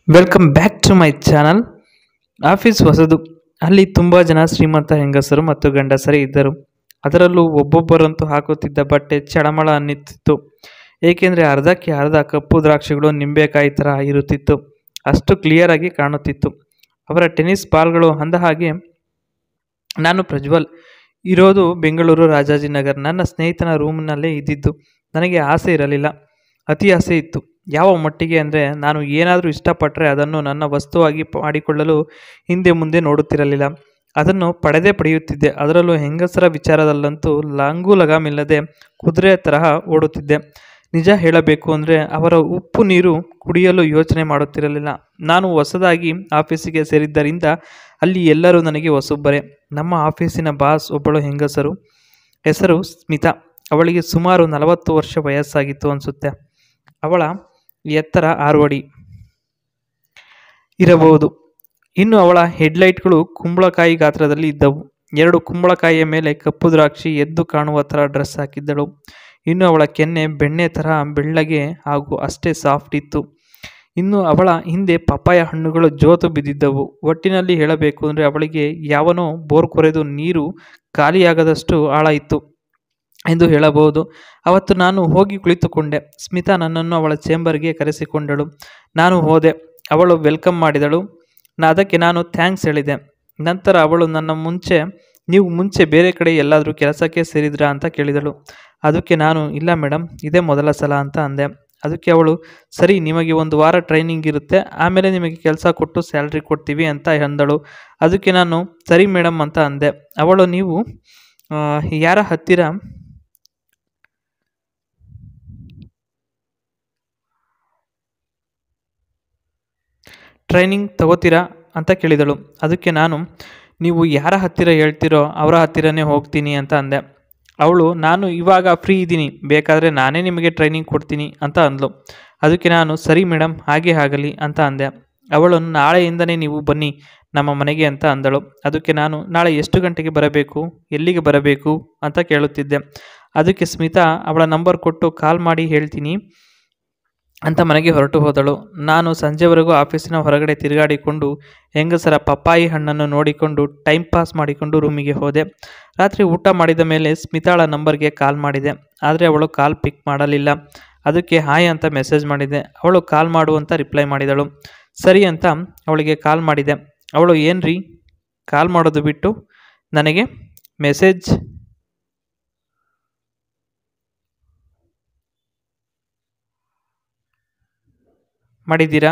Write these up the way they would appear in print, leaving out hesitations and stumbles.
Welcome back to my channel. Office ಹೊಸದು. ಅಲ್ಲಿ ತುಂಬ ಜನ ಶ್ರೀಮಂತ ಹೆಂಗಸರು ಮತ್ತು ಗಂಡಸರೇ ಇದ್ದರು. ಅದರಲ್ಲೂ ಒಬ್ಬೊಬ್ಬರಂತೂ ಹಾಕುತ್ತಿದ್ದ ಬಟ್ಟೆ ಚಳಮಳ ಅನ್ನುತ್ತಿತ್ತು. ಏಕೆಂದರೆ ಅರ್ಧಕ್ಕೆ ಅರ್ಧ ಕಪ್ಪು ದ್ರಾಕ್ಷಿಗಳು ನಿಂಬೆಕಾಯಿ ಥರ ಇರುತ್ತಿತ್ತು. ಅಷ್ಟು ಕ್ಲಿಯರ್ ಆಗಿ ಕಾಣುತ್ತಿತ್ತು ಅವರ ಟೆನ್ನಿಸ್ ಬಾಲ್ಗಳು. ಅಂದ ಹಾಗೆ ನಾನು ಪ್ರಜ್ವಲ್ ಇರೋದು ಬೆಂಗಳೂರು ರಾಜಾಜಿನಗರ್. ನನ್ನ ಸ್ನೇಹಿತನ ರೂಮ್ನಲ್ಲೇ ಇದ್ದಿದ್ದು. ನನಗೆ ಆಸೆ ಇರಲಿಲ್ಲ, ಅತಿ ಆಸೆ ಇತ್ತು. ಯಾವ ಮಟ್ಟಿಗೆ ಅಂದರೆ, ನಾನು ಏನಾದರೂ ಇಷ್ಟಪಟ್ಟರೆ ಅದನ್ನು ನನ್ನ ವಸ್ತುವಾಗಿ ಮಾಡಿಕೊಳ್ಳಲು ಹಿಂದೆ ಮುಂದೆ ನೋಡುತ್ತಿರಲಿಲ್ಲ. ಅದನ್ನು ಪಡೆಯುತ್ತಿದ್ದೆ. ಅದರಲ್ಲೂ ಹೆಂಗಸರ ವಿಚಾರದಲ್ಲಂತೂ ಲಾಂಗು ಲಗಾಮಿಲ್ಲದೆ ಕುದುರೆ ತರಹ ಓಡುತ್ತಿದ್ದೆ. ನಿಜ ಹೇಳಬೇಕು ಅಂದರೆ ಅವರ ಉಪ್ಪು ನೀರು ಕುಡಿಯಲು ಯೋಚನೆ ಮಾಡುತ್ತಿರಲಿಲ್ಲ. ನಾನು ಹೊಸದಾಗಿ ಆಫೀಸಿಗೆ ಸೇರಿದ್ದರಿಂದ ಅಲ್ಲಿ ಎಲ್ಲರೂ ನನಗೆ ಹೊಸೊಬ್ಬರೇ. ನಮ್ಮ ಆಫೀಸಿನ ಬಾಸ್ ಒಬ್ಬಳು ಹೆಂಗಸರು, ಹೆಸರು ಸ್ಮಿತಾ. ಅವಳಿಗೆ ಸುಮಾರು 40 ವರ್ಷ ವಯಸ್ಸಾಗಿತ್ತು ಅನಿಸುತ್ತೆ. ಅವಳ ಎತ್ತರ 6 ಅಡಿ ಇರಬಹುದು. ಇನ್ನು ಅವಳ ಹೆಡ್ಲೈಟ್ಗಳು ಕುಂಬಳಕಾಯಿ ಗಾತ್ರದಲ್ಲಿ ಇದ್ದವು. 2 ಕುಂಬಳಕಾಯಿಯ ಮೇಲೆ ಕಪ್ಪು ದ್ರಾಕ್ಷಿ ಎದ್ದು ಕಾಣುವ ಥರ ಡ್ರೆಸ್ ಹಾಕಿದ್ದಳು. ಇನ್ನು ಅವಳ ಕೆನ್ನೆ ಬೆಣ್ಣೆ ಥರ ಬೆಳ್ಳಗೆ ಹಾಗೂ ಅಷ್ಟೇ ಸಾಫ್ಟ್ ಇತ್ತು. ಇನ್ನು ಅವಳ ಹಿಂದೆ ಪಪ್ಪಾಯ ಹಣ್ಣುಗಳು ಜೋತು ಬಿದ್ದಿದ್ದವು. ಒಟ್ಟಿನಲ್ಲಿ ಹೇಳಬೇಕು ಅಂದರೆ ಅವಳಿಗೆ ಯಾವನೋ ಬೋರ್ ಕೊರೆದು ನೀರು ಖಾಲಿಯಾಗದಷ್ಟು ಆಳ ಇತ್ತು ಎಂದು ಹೇಳಬಹುದು. ಅವತ್ತು ನಾನು ಹೋಗಿ ಕುಳಿತುಕೊಂಡೆ. ಸ್ಮಿತಾ ನನ್ನನ್ನು ಅವಳ ಚೇಂಬರ್ಗೆ ಕರೆಸಿಕೊಂಡಳು. ನಾನು ಹೋದೆ. ಅವಳು ವೆಲ್ಕಮ್ ಮಾಡಿದಳು. ಅದಕ್ಕೆ ನಾನು ಥ್ಯಾಂಕ್ಸ್ ಹೇಳಿದೆ. ನಂತರ ಅವಳು ನೀವು ಮುಂಚೆ ಬೇರೆ ಕಡೆ ಎಲ್ಲಾದರೂ ಕೆಲಸಕ್ಕೆ ಸೇರಿದ್ರಾ ಅಂತ ಕೇಳಿದಳು. ಅದಕ್ಕೆ ನಾನು ಇಲ್ಲ ಮೇಡಮ್, ಇದೇ ಮೊದಲ ಸಲ ಅಂತ ಅಂದೆ. ಅದಕ್ಕೆ ಅವಳು ಸರಿ, ನಿಮಗೆ 1 ವಾರ ಟ್ರೈನಿಂಗ್ ಇರುತ್ತೆ, ಆಮೇಲೆ ನಿಮಗೆ ಕೆಲಸ ಕೊಟ್ಟು ಸ್ಯಾಲ್ರಿ ಕೊಡ್ತೀವಿ ಅಂತ ಅಂದಳು. ಅದಕ್ಕೆ ನಾನು ಸರಿ ಮೇಡಮ್ ಅಂತ ಅಂದೆ. ಅವಳು ನೀವು ಯಾರ ಹತ್ತಿರ ಟ್ರೈನಿಂಗ್ ತಗೋತೀರಾ ಅಂತ ಕೇಳಿದಳು. ಅದಕ್ಕೆ ನೀವು ಯಾರ ಹತ್ತಿರ ಹೇಳ್ತೀರೋ ಅವರ ಹತ್ತಿರನೇ ಹೋಗ್ತೀನಿ ಅಂತ ಅಂದೆ. ಅವಳು ನಾನು ಇವಾಗ ಫ್ರೀ ಇದ್ದೀನಿ, ಬೇಕಾದರೆ ನಾನೇ ನಿಮಗೆ ಟ್ರೈನಿಂಗ್ ಕೊಡ್ತೀನಿ ಅಂತ ಅಂದಳು. ಅದಕ್ಕೆ ನಾನು ಸರಿ ಮೇಡಮ್, ಹಾಗೆ ಆಗಲಿ ಅಂತ ಅಂದೆ. ಅವಳು ನಾಳೆಯಿಂದನೇ ನೀವು ಬನ್ನಿ ನಮ್ಮ ಮನೆಗೆ ಅಂತ ಅಂದಳು. ಅದಕ್ಕೆ ನಾನು ನಾಳೆ ಎಷ್ಟು ಗಂಟೆಗೆ ಬರಬೇಕು, ಎಲ್ಲಿಗೆ ಬರಬೇಕು ಅಂತ ಕೇಳುತ್ತಿದ್ದೆ. ಅದಕ್ಕೆ ಸ್ಮಿತಾ ಅವಳ ನಂಬರ್ ಕೊಟ್ಟು ಕಾಲ್ ಮಾಡಿ ಹೇಳ್ತೀನಿ ಅಂತ ಮನೆಗೆ ಹೊರಟು ಹೋದಳು. ನಾನು ಸಂಜೆವರೆಗೂ ಆಫೀಸಿನ ಹೊರಗಡೆ ತಿರುಗಾಡಿಕೊಂಡು ಹೆಂಗಸರ ಪಪ್ಪಾಯಿ ಹಣ್ಣನ್ನು ನೋಡಿಕೊಂಡು ಟೈಮ್ ಪಾಸ್ ಮಾಡಿಕೊಂಡು ರೂಮಿಗೆ ಹೋದೆ. ರಾತ್ರಿ ಊಟ ಮಾಡಿದ ಮೇಲೆ ಸ್ಮಿತಾಳ ನಂಬರ್ಗೆ ಕಾಲ್ ಮಾಡಿದೆ. ಆದರೆ ಅವಳು ಕಾಲ್ ಪಿಕ್ ಮಾಡಲಿಲ್ಲ. ಅದಕ್ಕೆ ಹಾಯ್ ಅಂತ ಮೆಸೇಜ್ ಮಾಡಿದೆ. ಅವಳು ಕಾಲ್ ಮಾಡು ಅಂತ ರಿಪ್ಲೈ ಮಾಡಿದಳು. ಸರಿ ಅಂತ ಅವಳಿಗೆ ಕಾಲ್ ಮಾಡಿದೆ. ಅವಳು ಏನ್ರಿ ಕಾಲ್ ಮಾಡೋದು ಬಿಟ್ಟು ನನಗೆ ಮೆಸೇಜ್ ಮಾಡಿದ್ದೀರಾ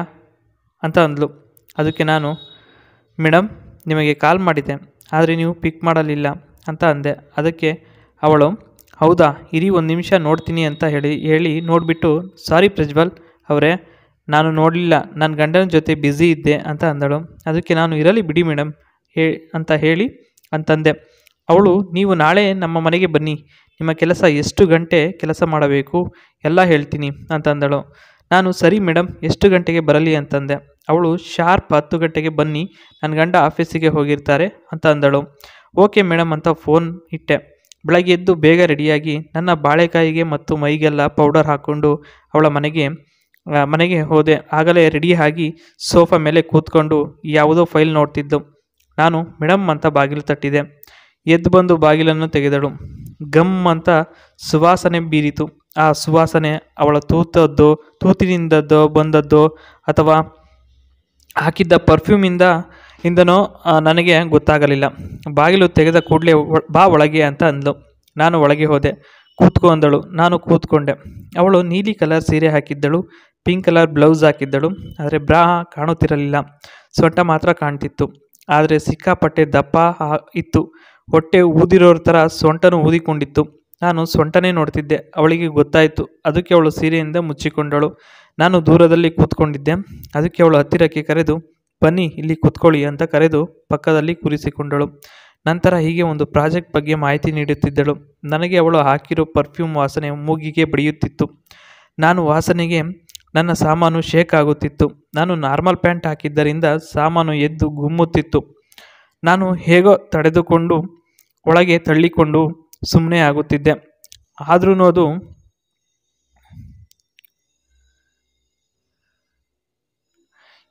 ಅಂತ ಅಂದಳು. ಅದಕ್ಕೆ ನಾನು ಮೇಡಮ್, ನಿಮಗೆ ಕಾಲ್ ಮಾಡಿದ್ದೆ, ಆದರೆ ನೀವು ಪಿಕ್ ಮಾಡಲಿಲ್ಲ ಅಂತ ಅಂದೆ. ಅದಕ್ಕೆ ಅವಳು ಹೌದಾ, ಇರಿ 1 ನಿಮಿಷ ನೋಡ್ತೀನಿ ಅಂತ ಹೇಳಿ ನೋಡಿಬಿಟ್ಟು ಸಾರಿ ಪ್ರಜ್ವಲ್ ಅವರೇ, ನಾನು ನೋಡಲಿಲ್ಲ, ನನ್ನ ಗಂಡನ ಜೊತೆ ಬ್ಯುಸಿ ಇದ್ದೆ ಅಂತ ಅಂದಳು. ಅದಕ್ಕೆ ನಾನು ಇರಲಿ ಬಿಡಿ ಮೇಡಮ್ ಅಂತ ಹೇಳಿ ಅಂತಂದೆ. ಅವಳು ನೀವು ನಾಳೆ ನಮ್ಮ ಮನೆಗೆ ಬನ್ನಿ, ನಿಮ್ಮ ಕೆಲಸ ಎಷ್ಟು ಗಂಟೆ ಕೆಲಸ ಮಾಡಬೇಕು ಎಲ್ಲ ಹೇಳ್ತೀನಿ ಅಂತಂದಳು. ನಾನು ಸರಿ ಮೇಡಮ್, ಎಷ್ಟು ಗಂಟೆಗೆ ಬರಲಿ ಅಂತಂದೆ. ಅವಳು ಶಾರ್ಪ್ 10 ಗಂಟೆಗೆ ಬನ್ನಿ, ನನ್ನ ಗಂಡ ಆಫೀಸಿಗೆ ಹೋಗಿರ್ತಾರೆ ಅಂತ ಅಂದಳು. ಓಕೆ ಮೇಡಮ್ ಅಂತ ಫೋನ್ ಇಟ್ಟೆ. ಬೆಳಗ್ಗೆ ಎದ್ದು ಬೇಗ ರೆಡಿಯಾಗಿ ನನ್ನ ಬಾಳೆಕಾಯಿಗೆ ಮತ್ತು ಮೈಗೆಲ್ಲ ಪೌಡರ್ ಹಾಕ್ಕೊಂಡು ಅವಳ ಮನೆಗೆ ಹೋದೆ. ಆಗಲೇ ರೆಡಿ ಆಗಿ ಸೋಫಾ ಮೇಲೆ ಕೂತ್ಕೊಂಡು ಯಾವುದೋ ಫೈಲ್ ನೋಡ್ತಿದ್ದು. ನಾನು ಮೇಡಮ್ ಅಂತ ಬಾಗಿಲು ತಟ್ಟಿದೆ. ಎದ್ದು ಬಂದು ಬಾಗಿಲನ್ನು ತೆಗೆದಳು. ಗಮ್ ಅಂತ ಸುವಾಸನೆ ಬೀರಿತು. ಆ ಸುವಾಸನೆ ಅವಳ ತೂತಿನಿಂದದ್ದೋ ಬಂದದ್ದೋ ಅಥವಾ ಹಾಕಿದ್ದ ಪರ್ಫ್ಯೂಮಿಂದನೋ ನನಗೆ ಗೊತ್ತಾಗಲಿಲ್ಲ. ಬಾಗಿಲು ತೆಗೆದ ಕೂಡಲೇ ಬಾ ಒಳಗೆ ಅಂತ ಅಂದಳು. ನಾನು ಒಳಗೆ ಹೋದೆ. ಕೂತ್ಕೊ ಅಂದಳು. ನಾನು ಕೂತ್ಕೊಂಡೆ. ಅವಳು ನೀಲಿ ಕಲರ್ ಸೀರೆ ಹಾಕಿದ್ದಳು, ಪಿಂಕ್ ಕಲರ್ ಬ್ಲೌಸ್ ಹಾಕಿದ್ದಳು. ಆದರೆ ಬ್ರಾ ಕಾಣುತ್ತಿರಲಿಲ್ಲ, ಸೊಂಟ ಮಾತ್ರ ಕಾಣ್ತಿತ್ತು. ಆದರೆ ಸಿಕ್ಕಾಪಟ್ಟೆ ದಪ್ಪ ಇತ್ತು. ಹೊಟ್ಟೆ ಊದಿರೋರ ಥರ ಸೊಂಟನು ಊದಿಕೊಂಡಿತ್ತು. ನಾನು ಸೊಂಟನೇ ನೋಡ್ತಿದ್ದೆ. ಅವಳಿಗೆ ಗೊತ್ತಾಯಿತು. ಅದಕ್ಕೆ ಅವಳು ಸೀರೆಯಿಂದ ಮುಚ್ಚಿಕೊಂಡಳು. ನಾನು ದೂರದಲ್ಲಿ ಕೂತ್ಕೊಂಡಿದ್ದೆ. ಅದಕ್ಕೆ ಅವಳು ಹತ್ತಿರಕ್ಕೆ ಕರೆದು ಬನ್ನಿ ಇಲ್ಲಿ ಕೂತ್ಕೊಳ್ಳಿ ಅಂತ ಕರೆದು ಪಕ್ಕದಲ್ಲಿ ಕೂರಿಸಿಕೊಂಡಳು. ನಂತರ ಹೀಗೆ ಒಂದು ಪ್ರಾಜೆಕ್ಟ್ ಬಗ್ಗೆ ಮಾಹಿತಿ ನೀಡುತ್ತಿದ್ದಳು. ನನಗೆ ಅವಳು ಹಾಕಿರೋ ಪರ್ಫ್ಯೂಮ್ ವಾಸನೆ ಮೂಗಿಗೆ ಬಡಿಯುತ್ತಿತ್ತು. ವಾಸನೆಗೆ ನನ್ನ ಸಾಮಾನು ಶೇಕ್ ಆಗುತ್ತಿತ್ತು. ನಾನು ನಾರ್ಮಲ್ ಪ್ಯಾಂಟ್ ಹಾಕಿದ್ದರಿಂದ ಸಾಮಾನು ಎದ್ದು ಗುಮ್ಮುತ್ತಿತ್ತು. ನಾನು ಹೇಗೋ ತಡೆದುಕೊಂಡು ಒಳಗೆ ತಳ್ಳಿಕೊಂಡು ಸುಮ್ಮನೆ ಆಗುತ್ತಿದ್ದೆ. ಆದ್ರೂ ಅದು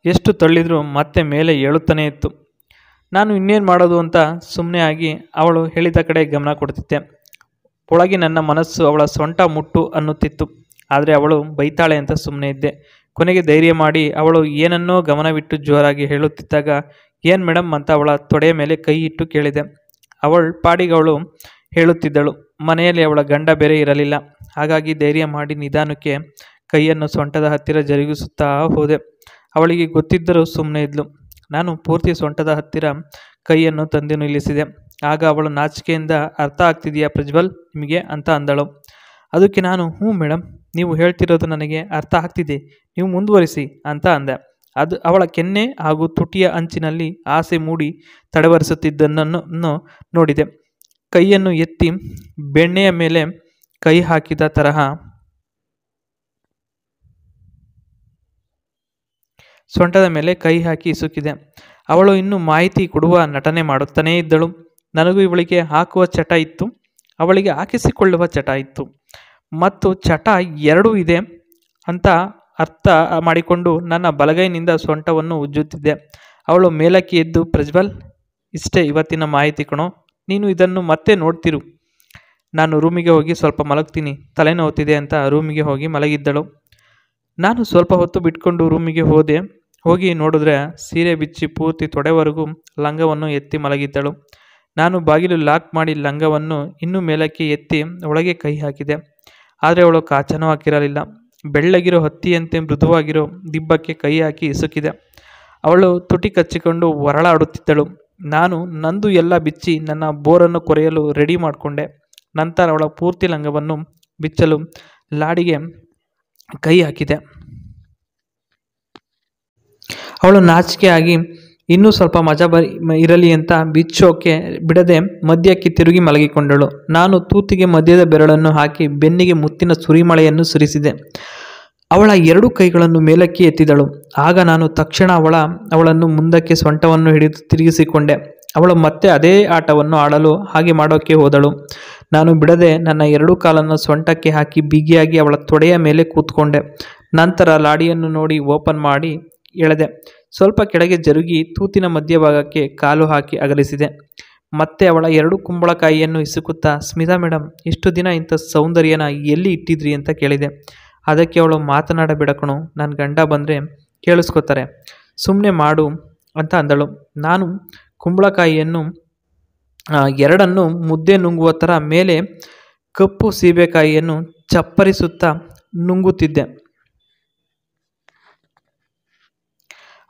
ಎಷ್ಟು ತಳ್ಳಿದರೂ ಮತ್ತೆ ಮೇಲೆ ಏಳುತ್ತಾನೇ ಇತ್ತು. ನಾನು ಇನ್ನೇನು ಮಾಡೋದು ಅಂತ ಸುಮ್ಮನೆ ಆಗಿ ಅವಳು ಹೇಳಿದ ಕಡೆ ಗಮನ ಕೊಡ್ತಿದ್ದೆ. ಒಳಗೆ ನನ್ನ ಮನಸ್ಸು ಅವಳ ಸೊಂಟ ಮುಟ್ಟು ಅನ್ನುತ್ತಿತ್ತು. ಆದರೆ ಅವಳು ಬೈತಾಳೆ ಅಂತ ಸುಮ್ಮನೆ ಇದ್ದೆ. ಕೊನೆಗೆ ಧೈರ್ಯ ಮಾಡಿ ಅವಳು ಏನನ್ನೋ ಗಮನವಿಟ್ಟು ಜೋರಾಗಿ ಹೇಳುತ್ತಿದ್ದಾಗ ಏನು ಮೇಡಮ್ ಅಂತ ಅವಳ ತೊಡೆಯ ಮೇಲೆ ಕೈ ಇಟ್ಟು ಕೇಳಿದೆ. ಅವಳ ಪಾಡಿಗೆ ಅವಳು ಹೇಳುತ್ತಿದ್ದಳು. ಮನೆಯಲ್ಲಿ ಅವಳ ಗಂಡ ಬೇರೆ ಇರಲಿಲ್ಲ. ಹಾಗಾಗಿ ಧೈರ್ಯ ಮಾಡಿ ನಿಧಾನಕ್ಕೆ ಕೈಯನ್ನು ಸೊಂಟದ ಹತ್ತಿರ ಜರುಗಿಸುತ್ತಾ ಹೋದೆ. ಅವಳಿಗೆ ಗೊತ್ತಿದ್ದರೂ ಸುಮ್ಮನೆ ಇದ್ಲು. ನಾನು ಪೂರ್ತಿ ಸೊಂಟದ ಹತ್ತಿರ ಕೈಯನ್ನು ತಂದು ನಿಲ್ಲಿಸಿದೆ. ಆಗ ಅವಳು ನಾಚಿಕೆಯಿಂದ ಅರ್ಥ ಆಗ್ತಿದೆಯಾ ಪ್ರಜ್ವಲ್ ನಿಮಗೆ ಅಂತ ಅಂದಳು. ಅದಕ್ಕೆ ನಾನು ಹ್ಞೂ ಮೇಡಮ್, ನೀವು ಹೇಳ್ತಿರೋದು ನನಗೆ ಅರ್ಥ ಆಗ್ತಿದೆ, ನೀವು ಮುಂದುವರಿಸಿ ಅಂತ ಅಂದೆ. ಅವಳ ಕೆನ್ನೆ ಹಾಗೂ ತುಟಿಯ ಅಂಚಿನಲ್ಲಿ ಆಸೆ ಮೂಡಿ ತಡವರಿಸುತ್ತಿದ್ದನ್ನು ನೋಡಿದೆ. ಕೈಯನ್ನು ಎತ್ತಿ ಬೆಣ್ಣೆಯ ಮೇಲೆ ಕೈ ಹಾಕಿದ ತರಹ ಸೊಂಟದ ಮೇಲೆ ಕೈ ಹಾಕಿ ಇಸುಕಿದೆ. ಅವಳು ಇನ್ನೂ ಮಾಹಿತಿ ಕೊಡುವ ನಟನೆ ಮಾಡುತ್ತಾನೇ ಇದ್ದಳು. ನನಗೂ ಇವಳಿಗೆ ಹಾಕುವ ಚಟ ಇತ್ತು, ಅವಳಿಗೆ ಹಾಕಿಸಿಕೊಳ್ಳುವ ಚಟ ಇತ್ತು, ಮತ್ತು ಚಟ ಎರಡೂ ಇದೆ ಅಂತ ಅರ್ಥ ಮಾಡಿಕೊಂಡು ನನ್ನ ಬಲಗೈನಿಂದ ಸೊಂಟವನ್ನು ಉಜ್ಜುತ್ತಿದ್ದೆ. ಅವಳು ಮೇಲಕ್ಕೆ ಎದ್ದು ಪ್ರಜ್ವಲ್, ಇಷ್ಟೇ ಇವತ್ತಿನ ಮಾಹಿತಿ ಕಣೋ, ನೀನು ಇದನ್ನು ಮತ್ತೆ ನೋಡ್ತಿರು. ನಾನು ರೂಮಿಗೆ ಹೋಗಿ ಸ್ವಲ್ಪ ಮಲಗ್ತೀನಿ, ತಲೆನೋವುತ್ತಿದೆ ಅಂತ ರೂಮಿಗೆ ಹೋಗಿ ಮಲಗಿದ್ದಳು. ನಾನು ಸ್ವಲ್ಪ ಹೊತ್ತು ಬಿಟ್ಕೊಂಡು ರೂಮಿಗೆ ಹೋಗಿ ನೋಡಿದ್ರೆ ಸೀರೆ ಬಿಚ್ಚಿ ಪೂರ್ತಿ ತೊಡೆವರೆಗೂ ಲಂಗವನ್ನು ಎತ್ತಿ ಮಲಗಿದ್ದಳು. ನಾನು ಬಾಗಿಲು ಲಾಕ್ ಮಾಡಿ ಲಂಗವನ್ನು ಇನ್ನೂ ಮೇಲಕ್ಕೆ ಎತ್ತಿ ಒಳಗೆ ಕೈ ಹಾಕಿದೆ. ಆದರೆ ಅವಳು ಕಾಚನೂ ಹಾಕಿರಲಿಲ್ಲ. ಬೆಳ್ಳಗಿರೋ ಹತ್ತಿಯಂತೆ ಮೃದುವಾಗಿರೋ ದಿಬ್ಬಕ್ಕೆ ಕೈ ಹಾಕಿ ಇಸುಕಿದೆ. ಅವಳು ತುಟಿ ಕಚ್ಚಿಕೊಂಡು ಹೊರಳಾಡುತ್ತಿದ್ದಳು. ನಾನು ನಂದು ಎಲ್ಲ ಬಿಚ್ಚಿ ನನ್ನ ಬೋರನ್ನು ಕೊರೆಯಲು ರೆಡಿ ಮಾಡಿಕೊಂಡೆ. ನಂತರ ಅವಳ ಪೂರ್ತಿ ಲಂಗವನ್ನು ಬಿಚ್ಚಲು ಲಾಡಿಗೆ ಕೈ ಹಾಕಿದೆ. ಅವಳು ನಾಚಿಕೆ ಆಗಿ ಇನ್ನೂ ಸ್ವಲ್ಪ ಮಜಾ ಇರಲಿ ಅಂತ ಬಿಚ್ಚೋಕೆ ಬಿಡದೆ ಮಧ್ಯಕ್ಕೆ ತಿರುಗಿ ಮಲಗಿಕೊಂಡಳು. ನಾನು ತೂತಿಗೆ ಮಧ್ಯದ ಬೆರಳನ್ನು ಹಾಕಿ ಬೆನ್ನಿಗೆ ಮುತ್ತಿನ ಸುರಿಮಳೆಯನ್ನು ಸುರಿಸಿದೆ. ಅವಳ ಎರಡು ಕೈಗಳನ್ನು ಮೇಲಕ್ಕೆ ಎತ್ತಿದಳು. ಆಗ ನಾನು ತಕ್ಷಣ ಅವಳನ್ನು ಮುಂದಕ್ಕೆ ಸೊಂಟವನ್ನು ಹಿಡಿದು ತಿರುಗಿಸಿಕೊಂಡೆ. ಅವಳು ಮತ್ತೆ ಅದೇ ಆಟವನ್ನು ಆಡಲು ಹಾಗೆ ಮಾಡೋಕ್ಕೆ ಹೋದಳು. ನಾನು ಬಿಡದೆ ನನ್ನ ಎರಡೂ ಕಾಲನ್ನು ಸೊಂಟಕ್ಕೆ ಹಾಕಿ ಬಿಗಿಯಾಗಿ ಅವಳ ತೊಡೆಯ ಮೇಲೆ ಕೂತ್ಕೊಂಡೆ. ನಂತರ ಲಾಡಿಯನ್ನು ನೋಡಿ ಓಪನ್ ಮಾಡಿ ಎಳೆದೆ. ಸ್ವಲ್ಪ ಕೆಳಗೆ ಜರುಗಿ ತೂತಿನ ಮಧ್ಯಭಾಗಕ್ಕೆ ಕಾಲು ಹಾಕಿ ಅಗಲಿಸಿದೆ. ಮತ್ತೆ ಅವಳ ಎರಡು ಕುಂಬಳಕಾಯಿಯನ್ನು ಇಸುಕುತ್ತಾ, ಸ್ಮಿತಾ ಮೇಡಮ್, ಇಷ್ಟು ದಿನ ಇಂಥ ಸೌಂದರ್ಯನ ಎಲ್ಲಿ ಇಟ್ಟಿದ್ರಿ ಅಂತ ಕೇಳಿದೆ. ಅದಕ್ಕೆ ಅವಳು, ಮಾತನಾಡಬೇಡ ಕಣೋ, ನನ್ನ ಗಂಡ ಬಂದರೆ ಕೇಳಿಸ್ಕೊತಾರೆ, ಸುಮ್ಮನೆ ಮಾಡು ಅಂತ ಅಂದಳು. ನಾನು ಕುಂಬಳಕಾಯಿಯನ್ನು ಎರಡನ್ನು ಮುದ್ದೆ ನುಂಗುವ ಥರ ಮೇಲೆ ಕಪ್ಪು ಸೀಬೆಕಾಯಿಯನ್ನು ಚಪ್ಪರಿಸುತ್ತಾ ನುಂಗುತ್ತಿದ್ದೆ.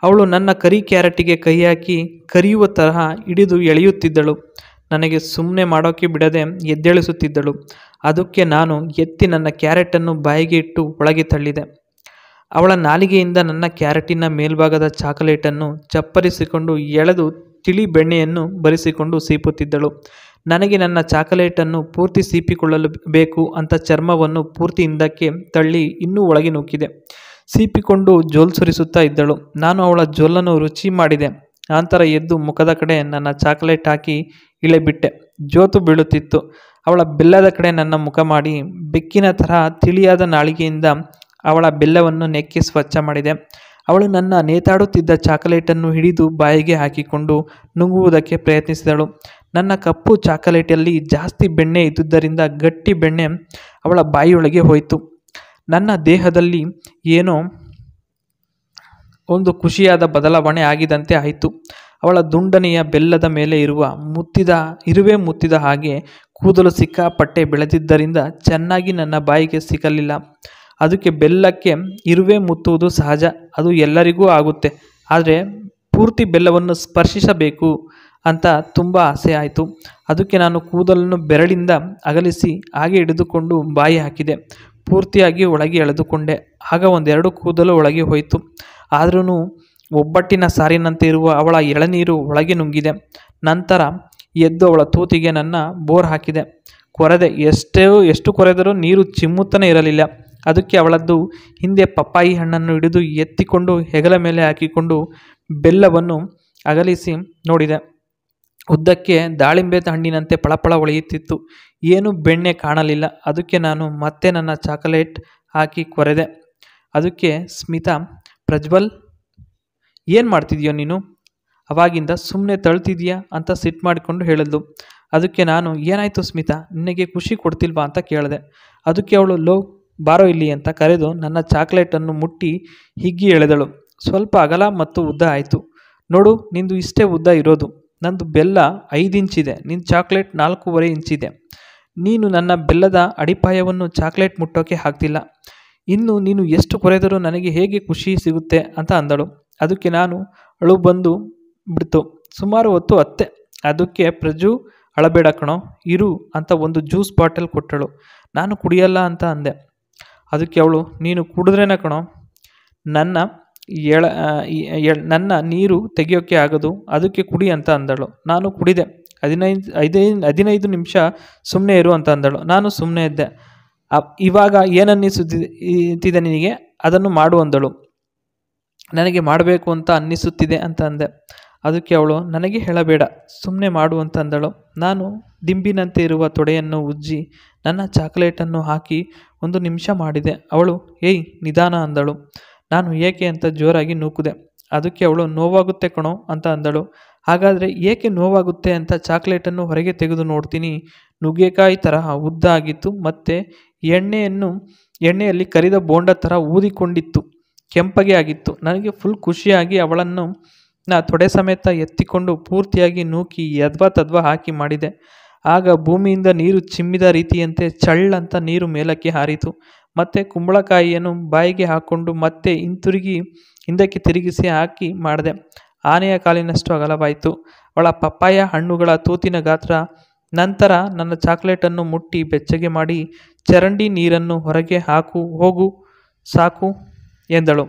ಅವಳು ನನ್ನ ಕರಿ ಕ್ಯಾರೆಟಿಗೆ ಕೈ ಹಾಕಿ ಕರಿಯುವ ತರಹ ಹಿಡಿದು ಎಳೆಯುತ್ತಿದ್ದಳು. ನನಗೆ ಸುಮ್ಮನೆ ಮಾಡೋಕ್ಕೆ ಬಿಡದೆ ಎದ್ದೇಳಿಸುತ್ತಿದ್ದಳು. ಅದಕ್ಕೆ ನಾನು ಎತ್ತಿ ನನ್ನ ಕ್ಯಾರೆಟನ್ನು ಬಾಯಿಗೆ ಇಟ್ಟು ಒಳಗೆ ತಳ್ಳಿದೆ. ಅವಳ ನಾಲಿಗೆಯಿಂದ ನನ್ನ ಕ್ಯಾರೆಟಿನ ಮೇಲ್ಭಾಗದ ಚಾಕೊಲೇಟನ್ನು ಚಪ್ಪರಿಸಿಕೊಂಡು ಎಳೆದು ತಿಳಿ ಬೆಣ್ಣೆಯನ್ನು ಬರಿಸಿಕೊಂಡು ಸೀಪುತ್ತಿದ್ದಳು. ನನಗೆ ನನ್ನ ಚಾಕೊಲೇಟನ್ನು ಪೂರ್ತಿ ಸೀಪಿಕೊಳ್ಳಲು ಬೇಕು ಅಂತ ಚರ್ಮವನ್ನು ಪೂರ್ತಿ ಹಿಂದಕ್ಕೆ ತಳ್ಳಿ ಇನ್ನೂ ಒಳಗೆ ನೂಕಿದೆ. ಸೀಪಿಕೊಂಡು ಜೋಲ್ ಸುರಿಸುತ್ತಾ ಇದ್ದಳು. ನಾನು ಅವಳ ಜೋಲನ್ನು ರುಚಿ ಮಾಡಿದೆ. ನಂತರ ಎದ್ದು ಮುಖದ ಕಡೆ ನನ್ನ ಚಾಕೊಲೇಟ್ ಹಾಕಿ ಇಳೆಬಿಟ್ಟೆ. ಜೋತು ಬೀಳುತ್ತಿತ್ತು. ಅವಳ ಬೆಲ್ಲದ ಕಡೆ ನನ್ನ ಮುಖ ಮಾಡಿ ಬೆಕ್ಕಿನ ತರಹ ತಿಳಿಯಾದ ನಾಳಿಗೆಯಿಂದ ಅವಳ ಬೆಲ್ಲವನ್ನು ನೆಕ್ಕಿ ಸ್ವಚ್ಛ ಮಾಡಿದೆ. ಅವಳು ನನ್ನ ನೇತಾಡುತ್ತಿದ್ದ ಚಾಕೊಲೇಟನ್ನು ಹಿಡಿದು ಬಾಯಿಗೆ ಹಾಕಿಕೊಂಡು ನುಂಗುವುದಕ್ಕೆ ಪ್ರಯತ್ನಿಸಿದಳು. ನನ್ನ ಕಪ್ಪು ಚಾಕೊಲೇಟಲ್ಲಿ ಜಾಸ್ತಿ ಬೆಣ್ಣೆ ಇದ್ದುದರಿಂದ ಗಟ್ಟಿ ಬೆಣ್ಣೆ ಅವಳ ಬಾಯಿಯೊಳಗೆ ಹೋಯಿತು. ನನ್ನ ದೇಹದಲ್ಲಿ ಏನೋ ಒಂದು ಖುಷಿಯಾದ ಬದಲಾವಣೆ ಆಗಿದಂತೆ ಆಯಿತು. ಅವಳ ದುಂಡನೆಯ ಬೆಲ್ಲದ ಮೇಲೆ ಇರುವೆ ಮುತ್ತಿದ ಹಾಗೆ ಕೂದಲು ಸಿಕ್ಕಾಪಟ್ಟೆ ಬೆಳೆದಿದ್ದರಿಂದ ಚೆನ್ನಾಗಿ ನನ್ನ ಬಾಯಿಗೆ ಸಿಗಲಿಲ್ಲ. ಅದಕ್ಕೆ ಬೆಲ್ಲಕ್ಕೆ ಇರುವೆ ಮುತ್ತುವುದು ಸಹಜ, ಅದು ಎಲ್ಲರಿಗೂ ಆಗುತ್ತೆ. ಆದರೆ ಪೂರ್ತಿ ಬೆಲ್ಲವನ್ನು ಸ್ಪರ್ಶಿಸಬೇಕು ಅಂತ ತುಂಬ ಆಸೆ ಆಯಿತು. ಅದಕ್ಕೆ ನಾನು ಕೂದಲನ್ನು ಬೆರಳಿಂದ ಅಗಲಿಸಿ ಹಾಗೆ ಹಿಡಿದುಕೊಂಡು ಬಾಯಿ ಹಾಕಿದೆ. ಪೂರ್ತಿಯಾಗಿ ಒಳಗೆ ಎಳೆದುಕೊಂಡೆ. ಆಗ ಒಂದೆರಡು ಕೂದಲು ಒಳಗೆ ಹೋಯಿತು. ಆದ್ರೂ ಒಬ್ಬಟ್ಟಿನ ಸಾರಿನಂತೆ ಇರುವ ಅವಳ ಎಳನೀರು ಒಳಗೆ ನುಂಗಿದೆ. ನಂತರ ಎದ್ದು ಅವಳ ತೂತಿಗೆ ನನ್ನ ಬೋರ್ ಹಾಕಿದೆ. ಕೊರೆದೆ. ಎಷ್ಟು ಕೊರೆದರೂ ನೀರು ಚಿಮ್ಮುತ್ತಲೇ ಇರಲಿಲ್ಲ. ಅದಕ್ಕೆ ಅವಳದ್ದು ಹಿಂದೆ ಪಪ್ಪಾಯಿ ಹಣ್ಣನ್ನು ಹಿಡಿದು ಎತ್ತಿಕೊಂಡು ಹೆಗಲ ಮೇಲೆ ಹಾಕಿಕೊಂಡು ಬೆಲ್ಲವನ್ನು ಅಗಲಿಸಿ ನೋಡಿದೆ. ಉದ್ದಕ್ಕೆ ದಾಳಿಂಬೆ ಹಣ್ಣಿನಂತೆ ಪಳಪಳ ಹೊಳೆಯುತ್ತಿತ್ತು. ಏನೂ ಬೆಣ್ಣೆ ಕಾಣಲಿಲ್ಲ. ಅದಕ್ಕೆ ನಾನು ಮತ್ತೆ ನನ್ನ ಚಾಕೊಲೇಟ್ ಹಾಕಿ ಕೊರೆದೆ. ಅದಕ್ಕೆ ಸ್ಮಿತಾ, ಪ್ರಜ್ವಲ್, ಏನು ಮಾಡ್ತಿದ್ಯೋ ನೀನು? ಅವಾಗಿಂದ ಸುಮ್ಮನೆ ತಳ್ತಿದ್ಯಾ ಅಂತ ಸಿಟ್ಟು ಮಾಡಿಕೊಂಡು ಹೇಳಿದ್ಲು. ಅದಕ್ಕೆ ನಾನು, ಏನಾಯಿತು ಸ್ಮಿತಾ, ನಿನಗೆ ಖುಷಿ ಕೊಡ್ತಿಲ್ವಾ ಅಂತ ಕೇಳಿದೆ. ಅದಕ್ಕೆ ಅವಳು, ಲೋ ಬಾರೋ ಇಲ್ಲಿ ಅಂತ ಕರೆದು ನನ್ನ ಚಾಕ್ಲೇಟನ್ನು ಮುಟ್ಟಿ ಹಿಗ್ಗಿ ಎಳೆದಳು. ಸ್ವಲ್ಪ ಅಗಲ ಮತ್ತು ಉದ್ದ ಆಯಿತು. ನೋಡು, ನಿಂದು ಇಷ್ಟೇ ಉದ್ದ ಇರೋದು. ನಂದು ಬೆಲ್ಲ 5 ಇಂಚಿದೆ, ನಿನ್ನ ಚಾಕ್ಲೇಟ್ 4.5 ಇಂಚಿದೆ. ನೀನು ನನ್ನ ಬೆಲ್ಲದ ಅಡಿಪಾಯವನ್ನು ಚಾಕ್ಲೇಟ್ ಮುಟ್ಟೋಕೆ ಆಗ್ತಿಲ್ಲ. ಇನ್ನು ನೀನು ಎಷ್ಟು ಕೊರೆದರೂ ನನಗೆ ಹೇಗೆ ಖುಷಿ ಸಿಗುತ್ತೆ ಅಂತ ಅಂದಳು. ಅದಕ್ಕೆ ನಾನು, ಅಳು ಬಂದು ಬಿಡ್ತು. ಸುಮಾರು ಹೊತ್ತು ಅತ್ತೆ. ಅದಕ್ಕೆ ಪ್ರಜು, ಅಳಬೇಡ ಕಣೋ, ಇರು ಅಂತ ಒಂದು ಜ್ಯೂಸ್ ಬಾಟಲ್ ಕೊಟ್ಟಳು. ನಾನು ಕುಡಿಯಲ್ಲ ಅಂತ ಅಂದೆ. ಅದಕ್ಕೆ ಅವಳು, ನೀನು ಕುಡಿದ್ರೇನ ಕಣೋ ನನ್ನ ನನ್ನ ನೀರು ತೆಗಿಯೋಕ್ಕೆ ಆಗೋದು, ಅದಕ್ಕೆ ಕುಡಿ ಅಂತ ಅಂದಳು. ನಾನು ಕುಡಿದೆ. 15 ನಿಮಿಷ ಸುಮ್ಮನೆ ಇರು ಅಂತ ಅಂದಳು. ನಾನು ಸುಮ್ಮನೆ ಇದ್ದೆ. ಇವಾಗ ಏನನ್ನಿಸುತ್ತಿದೆ ನಿನಗೆ, ಅದನ್ನು ಮಾಡು ಅಂದಳು. ನನಗೆ ಮಾಡಬೇಕು ಅಂತ ಅನ್ನಿಸುತ್ತಿದೆ ಅಂತ ಅಂದೆ. ಅದಕ್ಕೆ ಅವಳು, ನನಗೆ ಹೇಳಬೇಡ, ಸುಮ್ಮನೆ ಮಾಡು ಅಂತ ಅಂದಳು. ನಾನು ದಿಂಬಿನಂತೆ ಇರುವ ತೊಡೆಯನ್ನು ಉಜ್ಜಿ ನನ್ನ ಚಾಕ್ಲೇಟನ್ನು ಹಾಕಿ 1 ನಿಮಿಷ ಮಾಡಿದೆ. ಅವಳು, ಏಯ್ ನಿಧಾನ ಅಂದಳು. ನಾನು ಏಕೆ ಅಂತ ಜೋರಾಗಿ ನೂಕಿದೆ. ಅದಕ್ಕೆ ಅವಳು, ನೋವಾಗುತ್ತೆ ಕಣೋ ಅಂತ ಅಂದಳು. ಹಾಗಾದರೆ ಏಕೆ ನೋವಾಗುತ್ತೆ ಅಂತ ಚಾಕ್ಲೇಟನ್ನು ಹೊರಗೆ ತೆಗೆದು ನೋಡ್ತೀನಿ. ನುಗ್ಗೆಕಾಯಿ ತರಹ ಉದ್ದ ಆಗಿತ್ತು ಮತ್ತು ಎಣ್ಣೆಯಲ್ಲಿ ಕರಿದ ಬೋಂಡ ಥರ ಊದಿಕೊಂಡಿತ್ತು. ಕೆಂಪಗೆ ಆಗಿತ್ತು. ನನಗೆ ಫುಲ್ ಖುಷಿಯಾಗಿ ಅವಳನ್ನು ತೊಡೆ ಸಮೇತ ಎತ್ತಿಕೊಂಡು ಪೂರ್ತಿಯಾಗಿ ನೂಕಿ ಯದ್ವಾ ಹಾಕಿ ಮಾಡಿದೆ. ಆಗ ಭೂಮಿಯಿಂದ ನೀರು ಚಿಮ್ಮಿದ ರೀತಿಯಂತೆ ಚಳ್ಳಂತ ನೀರು ಮೇಲಕ್ಕೆ ಹಾರಿತು. ಮತ್ತೆ ಕುಂಬಳಕಾಯಿಯನ್ನು ಬಾಯಿಗೆ ಹಾಕ್ಕೊಂಡು ಮತ್ತೆ ಹಿಂದಕ್ಕೆ ತಿರುಗಿಸಿ ಹಾಕಿ ಮಾಡಿದೆ. ಆನೆಯ ಕಾಲಿನಷ್ಟು ಅಗಲವಾಯಿತು ಅವಳ ಪಪ್ಪಾಯ ಹಣ್ಣುಗಳ ತೂತಿನ ಗಾತ್ರ. ನಂತರ ನನ್ನ ಚಾಕ್ಲೇಟನ್ನು ಮುಟ್ಟಿ ಬೆಚ್ಚಗೆ ಮಾಡಿ, ಚರಂಡಿ ನೀರನ್ನು ಹೊರಗೆ ಹೋಗು ಸಾಕು ಎಂದಳು.